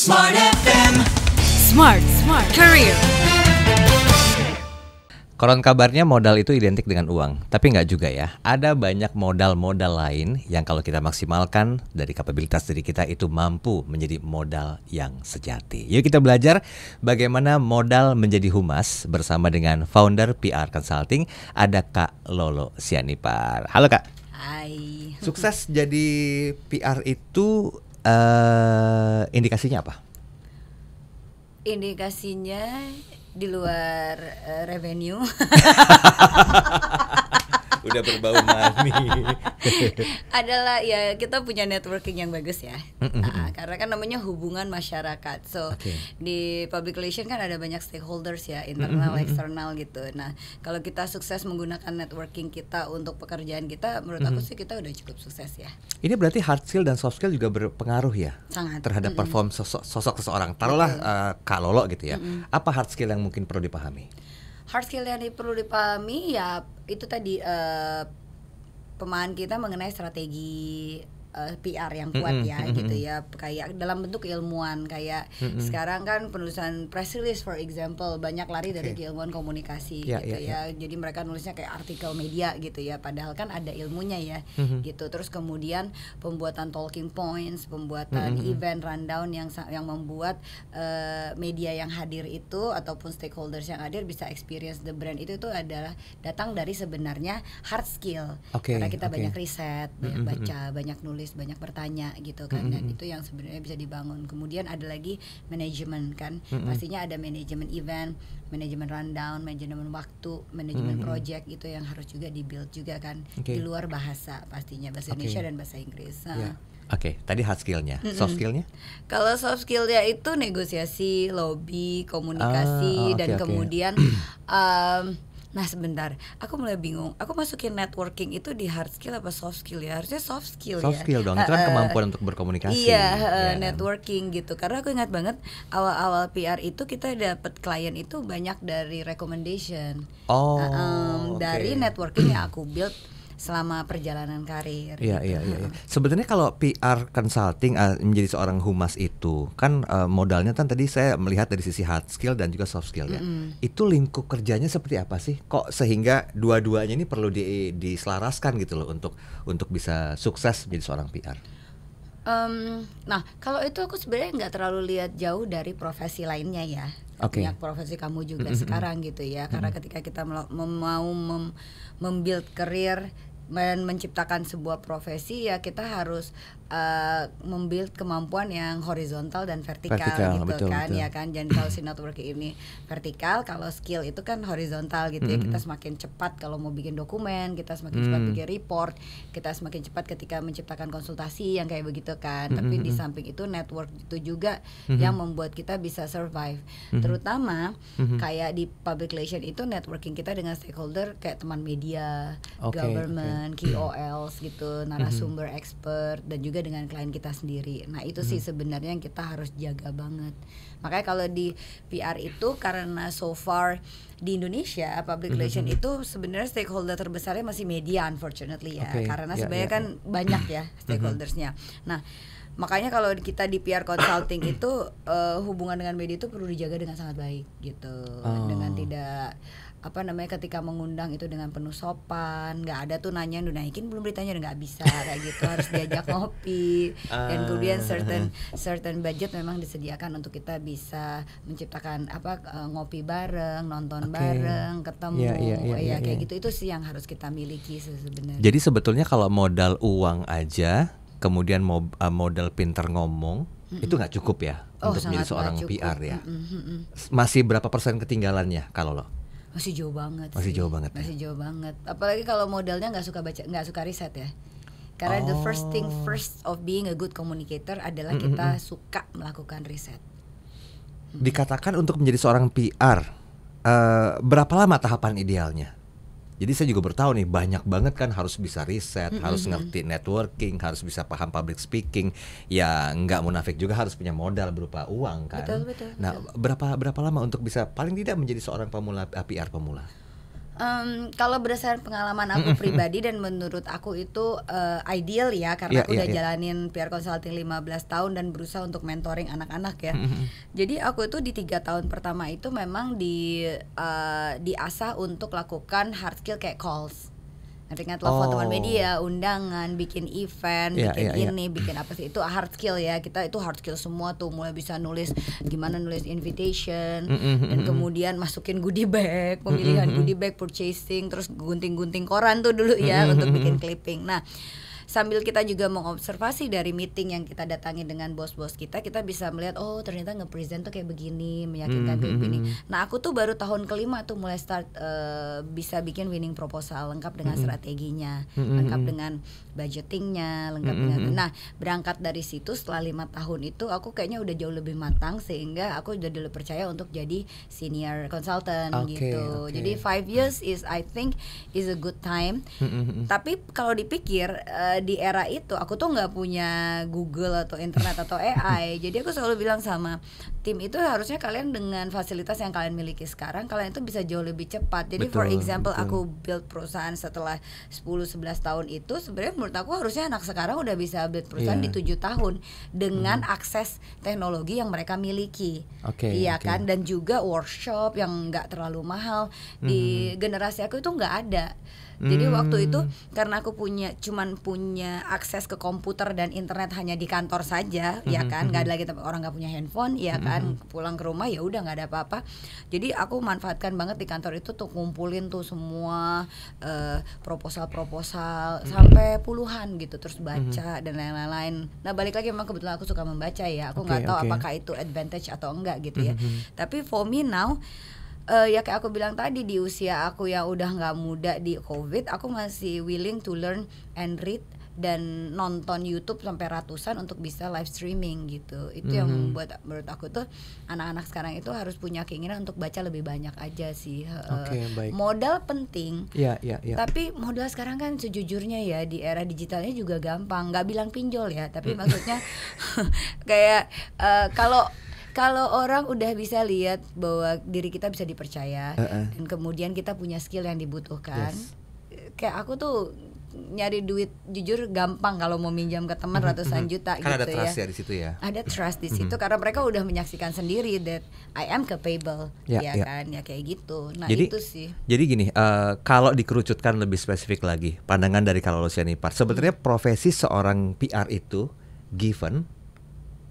Smart FM. Smart Career. Koron kabarnya modal itu identik dengan uang, tapi nggak juga ya. Ada banyak modal-modal lain yang kalau kita maksimalkan dari kapabilitas diri kita itu mampu menjadi modal yang sejati. Yuk kita belajar bagaimana modal menjadi humas bersama dengan founder PR Consulting, ada Kak Lolo Sianipar. Halo Kak. Hai. Sukses jadi PR itu indikasinya apa? Indikasinya di luar revenue. Udah berbau money. Adalah ya kita punya networking yang bagus ya. Karena kan namanya hubungan masyarakat. So di public relation kan ada banyak stakeholders ya, internal, eksternal gitu. Nah, kalau kita sukses menggunakan networking kita untuk pekerjaan kita, menurut aku sih kita udah cukup sukses ya. Ini berarti hard skill dan soft skill juga berpengaruh ya? Sangat. Terhadap perform sosok seseorang. Taruhlah Kak Lolo gitu ya. Apa hard skill yang mungkin perlu dipahami? Hard skill yang perlu dipahami ya itu tadi pemahaman kita mengenai strategi PR yang kuat ya gitu ya, kayak dalam bentuk keilmuan kayak sekarang kan penulisan press release for example banyak lari dari keilmuan komunikasi gitu ya. Jadi mereka nulisnya kayak artikel media gitu ya, padahal kan ada ilmunya ya gitu. Terus kemudian pembuatan talking points, pembuatan event rundown yang membuat media yang hadir itu ataupun stakeholders yang hadir bisa experience the brand itu adalah datang dari sebenarnya hard skill. Karena kita banyak riset, banyak baca, banyak nulis, banyak bertanya gitu kan, dan itu yang sebenarnya bisa dibangun. Kemudian ada lagi manajemen kan, pastinya ada manajemen event, manajemen rundown, manajemen waktu, manajemen project, itu yang harus juga di-build juga kan, di luar bahasa pastinya, bahasa Indonesia dan bahasa Inggris. Oke, tadi hard skillnya, soft skillnya? Kalau soft skillnya itu negosiasi, lobby, komunikasi, dan kemudian nah sebentar, aku mulai bingung. Aku masukin networking itu di hard skill apa soft skill ya? Harusnya soft skill ya. Soft skill dong, itu kan kemampuan untuk berkomunikasi. Iya, networking gitu. Karena aku ingat banget awal-awal PR itu kita dapat klien itu banyak dari recommendation. Dari networking yang aku build selama perjalanan karir. Iya. Sebenarnya kalau PR consulting menjadi seorang humas itu kan modalnya kan tadi saya melihat dari sisi hard skill dan juga soft skill ya. Itu lingkup kerjanya seperti apa sih? Kok sehingga dua-duanya ini perlu diselaraskan gitu loh untuk bisa sukses menjadi seorang PR? Nah kalau itu aku sebenarnya nggak terlalu lihat jauh dari profesi lainnya ya. Banyak profesi kamu juga sekarang gitu ya. Karena ketika kita mau membuild career dan menciptakan sebuah profesi ya kita harus membuild kemampuan yang horizontal dan vertikal gitu kan. Ya kan, jadi kalau si networking ini vertikal, kalau skill itu kan horizontal gitu ya. Kita semakin cepat kalau mau bikin dokumen, kita semakin cepat bikin report, kita semakin cepat ketika menciptakan konsultasi yang kayak begitu kan. Tapi di samping itu network itu juga yang membuat kita bisa survive. Terutama kayak di public relation itu networking kita dengan stakeholder kayak teman media, government, KOLs gitu, narasumber expert, dan juga dengan klien kita sendiri. Nah itu sih sebenarnya yang kita harus jaga banget. Makanya kalau di PR itu karena so far di Indonesia public relation itu sebenarnya stakeholder terbesarnya masih media unfortunately ya. Karena sebenarnya kan banyak ya stakeholdersnya. Nah makanya kalau kita di PR consulting itu hubungan dengan media itu perlu dijaga dengan sangat baik gitu. Dengan tidak ketika mengundang itu dengan penuh sopan, nggak ada tuh nanya naikin belum beritanya, nggak bisa kayak gitu, harus diajak ngopi dan kemudian certain budget memang disediakan untuk kita bisa menciptakan ngopi bareng, nonton bareng, ketemu kayak gitu. Itu sih yang harus kita miliki sebenarnya. Jadi sebetulnya kalau modal uang aja kemudian modal pinter ngomong itu nggak cukup ya untuk menjadi seorang PR ya. Masih berapa persen ketinggalannya kalau lo? Masih jauh banget. Masih jauh banget. Apalagi kalau modalnya nggak suka riset ya. Karena the first thing first of being a good communicator adalah kita suka melakukan riset. Dikatakan untuk menjadi seorang PR berapa lama tahapan idealnya? Jadi saya juga bertahu nih banyak banget kan harus bisa riset, harus ngerti networking, harus bisa paham public speaking. Ya nggak munafik juga harus punya modal berupa uang kan. Betul. Nah berapa lama untuk bisa paling tidak menjadi seorang PR pemula? Kalau berdasarkan pengalaman aku pribadi dan menurut aku itu ideal ya, karena aku udah jalanin PR Consulting 15 tahun dan berusaha untuk mentoring anak-anak ya. Jadi aku itu di 3 tahun pertama itu memang diasah untuk lakukan hard skill kayak calls. Ingat telepon teman media, undangan, bikin event, bikin apa sih, itu hard skill ya. Kita itu hard skill semua tuh, mulai bisa nulis gimana nulis invitation, dan kemudian masukin goodie bag, pemilihan goodie bag, purchasing, terus gunting-gunting koran tuh dulu ya untuk bikin clipping. Nah, sambil kita juga mengobservasi dari meeting yang kita datangi dengan bos-bos kita bisa melihat oh ternyata nge-present tuh kayak begini, meyakinkan kayak begini. Nah aku tuh baru tahun kelima tuh mulai start bisa bikin winning proposal lengkap dengan strateginya, lengkap dengan budgetingnya, lengkap dengan. Nah berangkat dari situ setelah 5 tahun itu aku kayaknya udah jauh lebih matang sehingga aku udah dulu percaya untuk jadi senior consultant gitu. Jadi 5 years is I think is a good time. Tapi kalau dipikir di era itu aku tuh nggak punya Google atau internet atau AI. Jadi aku selalu bilang sama tim itu harusnya kalian dengan fasilitas yang kalian miliki sekarang kalian itu bisa jauh lebih cepat. Jadi for example aku build perusahaan setelah 10-11 tahun itu sebenarnya menurut aku harusnya anak sekarang udah bisa build perusahaan di 7 tahun dengan akses teknologi yang mereka miliki. Kan, dan juga workshop yang nggak terlalu mahal. Di generasi aku itu nggak ada. Jadi waktu itu karena aku cuman punya akses ke komputer dan internet hanya di kantor saja, ya kan, nggak ada lagi orang nggak punya handphone, ya kan, pulang ke rumah ya udah nggak ada apa-apa. Jadi aku manfaatkan banget di kantor itu tuh ngumpulin tuh semua proposal sampai puluhan gitu, terus baca dan lain-lain. Nah balik lagi memang kebetulan aku suka membaca ya, aku nggak tahu apakah itu advantage atau enggak gitu ya. Tapi for me now ya kayak aku bilang tadi, di usia aku yang udah nggak muda di COVID, aku masih willing to learn and read dan nonton YouTube sampai ratusan untuk bisa live streaming gitu. Itu yang membuat menurut aku tuh anak-anak sekarang itu harus punya keinginan untuk baca lebih banyak aja sih. Modal penting. Tapi modal sekarang kan sejujurnya ya di era digitalnya juga gampang. Nggak bilang pinjol ya, tapi maksudnya kayak kalau orang udah bisa lihat bahwa diri kita bisa dipercaya dan kemudian kita punya skill yang dibutuhkan, kayak aku tuh nyari duit jujur gampang kalau mau minjam ke teman ratusan juta kan gitu ada trust ya. Di situ ya. Ada trust di situ karena mereka udah menyaksikan sendiri that I am capable, kan, ya kayak gitu. Nah jadi, itu sih. Jadi gini, kalau dikerucutkan lebih spesifik lagi, pandangan dari Kak Lolosia Nipar, sebenarnya profesi seorang PR itu given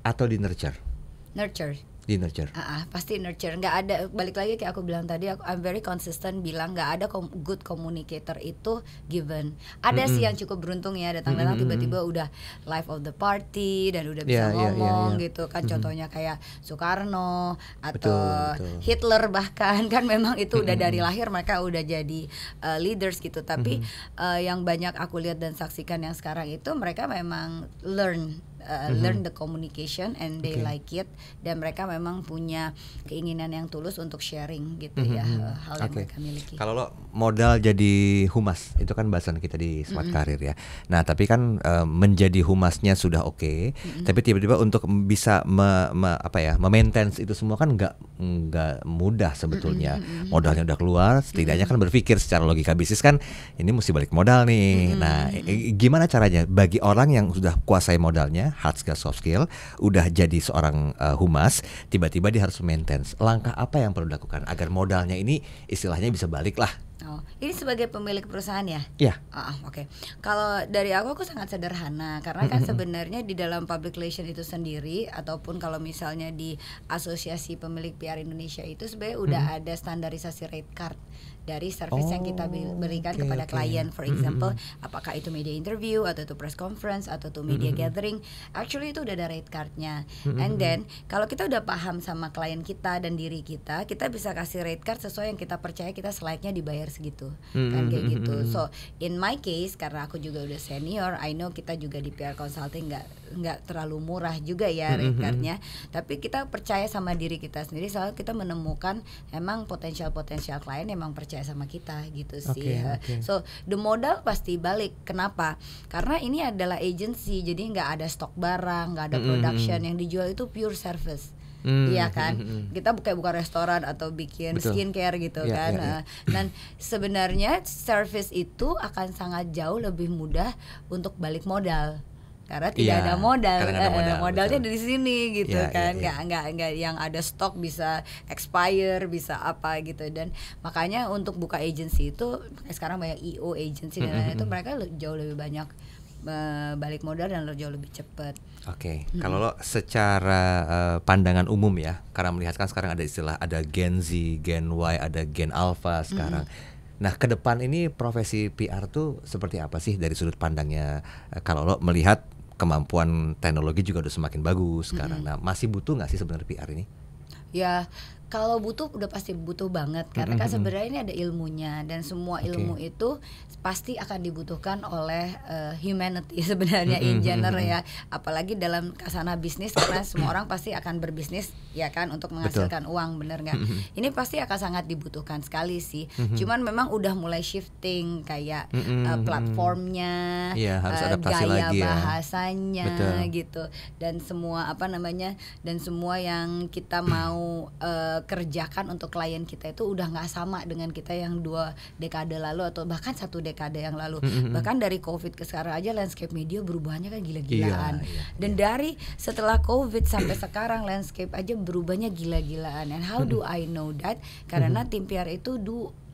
atau di nurture? Nurture. Di nurture. Pasti nurture. Nggak ada, balik lagi kayak aku bilang tadi, I'm very consistent bilang nggak ada good communicator itu given. Ada sih yang cukup beruntung ya, datang-datang tiba-tiba udah life of the party dan udah bisa ngomong gitu kan. Contohnya kayak Soekarno atau Hitler bahkan kan memang itu udah dari lahir mereka udah jadi leaders gitu. Tapi yang banyak aku lihat dan saksikan yang sekarang itu mereka memang learn the communication and they like it, dan mereka memang punya keinginan yang tulus untuk sharing gitu ya hal yang mereka miliki. Kalau lo modal jadi humas, itu kan bahasan kita di Smart Career ya. Nah tapi kan menjadi humasnya sudah oke, tapi tiba-tiba untuk bisa maintain itu semua kan nggak mudah sebetulnya. Modalnya udah keluar, setidaknya kan berpikir secara logika bisnis kan ini mesti balik modal nih. Nah gimana caranya bagi orang yang sudah kuasai modalnya, hard skill, soft skill, udah jadi seorang humas, tiba-tiba dia harus maintenance. Langkah apa yang perlu dilakukan agar modalnya ini istilahnya bisa balik lah? Ini sebagai pemilik perusahaan ya? Iya. Oke. Kalau dari aku sangat sederhana karena kan sebenarnya di dalam public relation itu sendiri ataupun kalau misalnya di Asosiasi Pemilik PR Indonesia itu sebenarnya udah ada standarisasi rate card dari service yang kita berikan kepada klien. For example, apakah itu media interview atau itu press conference atau itu media gathering, actually itu udah ada rate cardnya. And then kalau kita udah paham sama klien kita dan diri kita bisa kasih rate card sesuai yang kita percaya kita selayaknya dibayar segitu, kan kayak gitu. So in my case karena aku juga udah senior, I know kita juga di PR Consulting nggak terlalu murah juga ya rate cardnya, tapi kita percaya sama diri kita sendiri, soalnya kita menemukan emang potensial klien emang percaya sama kita gitu sih. So the modal pasti balik. Kenapa? Karena ini adalah agency, jadi nggak ada stok barang, nggak ada production, yang dijual itu pure service. Iya kan, kita buka restoran atau bikin skincare gitu kan. Dan sebenarnya service itu akan sangat jauh lebih mudah untuk balik modal. Karena tidak ada modal, modalnya dari sini gitu kan, nggak yang ada stok bisa expire, bisa apa gitu. Dan makanya untuk buka agency itu sekarang banyak EO agency dan lain-lain itu mereka jauh lebih banyak balik modal dan jauh lebih cepat. Oke, kalau lo secara pandangan umum ya, karena melihat kan sekarang ada istilah ada Gen Z, Gen Y, ada Gen Alpha sekarang. Nah, ke depan ini profesi PR tuh seperti apa sih dari sudut pandangnya? Kalau lo melihat kemampuan teknologi juga udah semakin bagus sekarang. Nah, masih butuh nggak sih sebenarnya PR ini? Ya, kalau butuh udah pasti butuh banget karena kan sebenarnya ini ada ilmunya dan semua ilmu itu pasti akan dibutuhkan oleh humanity sebenarnya in general ya, apalagi dalam kasana bisnis karena semua orang pasti akan berbisnis ya kan untuk menghasilkan uang, bener nggak? Ini pasti akan sangat dibutuhkan sekali sih. Cuman memang udah mulai shifting kayak platformnya, harus adaptasi gaya lagi bahasanya gitu dan semua dan semua yang kita mau kerjakan untuk klien kita itu udah nggak sama dengan kita yang 2 dekade lalu atau bahkan 1 dekade yang lalu. Bahkan dari COVID ke sekarang aja landscape media berubahnya kan gila-gilaan. Dan dari setelah COVID sampai sekarang landscape aja berubahnya gila-gilaan. And how do I know that? Karena tim PR itu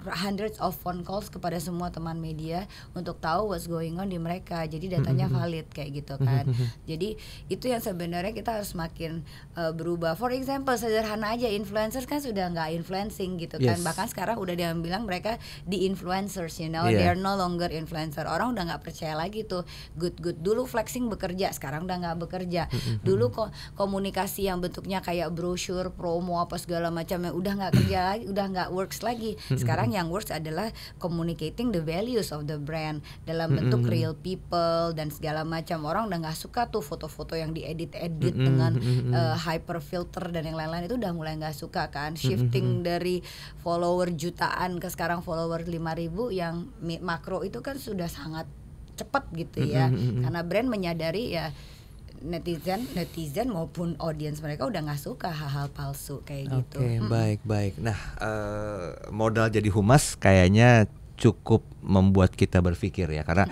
hundreds of phone calls kepada semua teman media untuk tahu what's going on di mereka. Jadi datanya valid kayak gitu kan. Jadi itu yang sebenarnya kita harus makin berubah. For example, sederhana aja, influencers kan sudah nggak influencing gitu kan. Bahkan sekarang udah dia bilang mereka di influencers, you know, they are no longer influencer. Orang udah nggak percaya lagi tuh. Good. Dulu flexing bekerja, sekarang udah nggak bekerja. Dulu kok komunikasi yang bentuknya kayak brosur, promo apa segala macam yang udah nggak kerja lagi, udah nggak works lagi. Sekarang yang works adalah communicating the values of the brand dalam bentuk real people dan segala macam. Orang udah nggak suka tuh foto-foto yang diedit dengan hyper filter dan yang lain-lain, itu udah mulai nggak suka kan. Shifting dari follower jutaan ke sekarang follower 5.000 yang makro itu kan sudah sangat cepat gitu ya. Karena brand menyadari ya netizen maupun audiens mereka udah nggak suka hal-hal palsu kayak gitu. Baik. Nah, modal jadi humas kayaknya cukup membuat kita berpikir ya, karena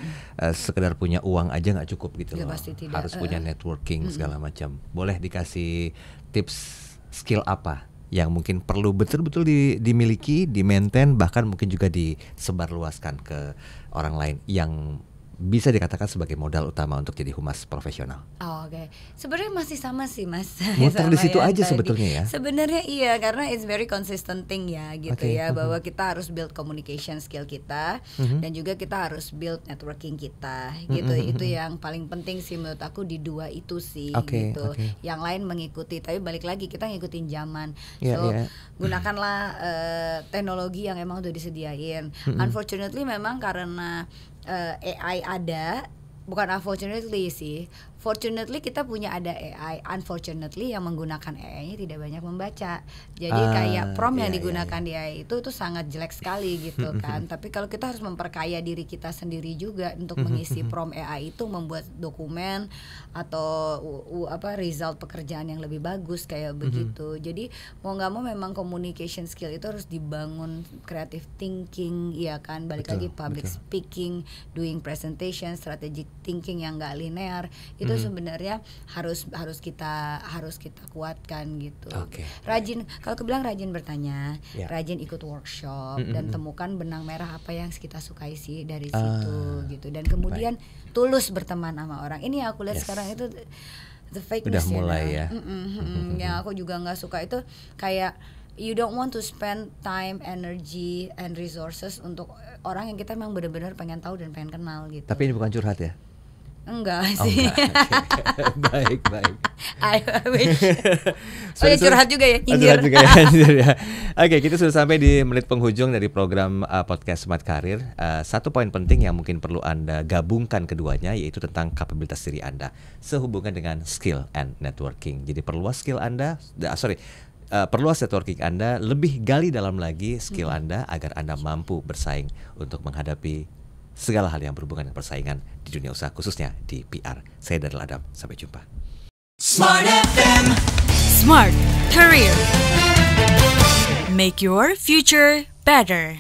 sekedar punya uang aja nggak cukup gitu loh. Harus punya networking segala macam. Boleh dikasih tips skill apa yang mungkin perlu betul-betul dimiliki, di-maintain, bahkan mungkin juga disebarluaskan ke orang lain yang bisa dikatakan sebagai modal utama untuk jadi humas profesional? Oke. Sebenarnya masih sama sih Mas. Muter di situ aja sebetulnya ya. Sebenarnya iya, karena it's very consistent thing ya gitu ya, bahwa kita harus build communication skill kita dan juga kita harus build networking kita gitu. Itu yang paling penting sih menurut aku di 2 itu sih gitu. Yang lain mengikuti, tapi balik lagi kita ngikutin zaman. Gunakanlah teknologi yang emang udah disediain. Unfortunately memang karena AI ada, bukan unfortunately sih, fortunately kita punya ada AI, unfortunately yang menggunakan AI-nya tidak banyak membaca. Jadi kayak prompt yang digunakan di AI itu sangat jelek sekali gitu kan. Tapi kalau kita harus memperkaya diri kita sendiri juga untuk mengisi prompt AI itu, membuat dokumen atau result pekerjaan yang lebih bagus kayak begitu. Jadi mau nggak mau memang communication skill itu harus dibangun, creative thinking ya kan, balik lagi public speaking, doing presentation, strategic thinking yang nggak linear itu sebenarnya harus kita kuatkan gitu. Rajin, kalau kebilang rajin bertanya, rajin ikut workshop dan temukan benang merah apa yang kita sukai sih dari situ gitu. Dan kemudian tulus berteman sama orang. Ini yang aku lihat sekarang itu the fake news. Udah mulai ya. Yang aku juga nggak suka itu kayak you don't want to spend time, energy, and resources untuk orang yang kita memang benar-benar pengen tahu dan pengen kenal gitu. Tapi ini bukan curhat ya? Enggak sih. Baik. I wish. Curhat juga ya, nyindir. Oke, kita sudah sampai di menit penghujung dari program podcast Smart Career. Satu poin penting yang mungkin perlu Anda gabungkan keduanya, yaitu tentang kapabilitas diri Anda sehubungan dengan skill and networking. Jadi perluas skill Anda, perluas networking Anda, lebih gali dalam lagi skill Anda agar Anda mampu bersaing untuk menghadapi segala hal yang berhubungan dengan persaingan di dunia usaha, khususnya di PR. Saya Daryl Adam, sampai jumpa. Smart FM. Smart Career. Make your future better.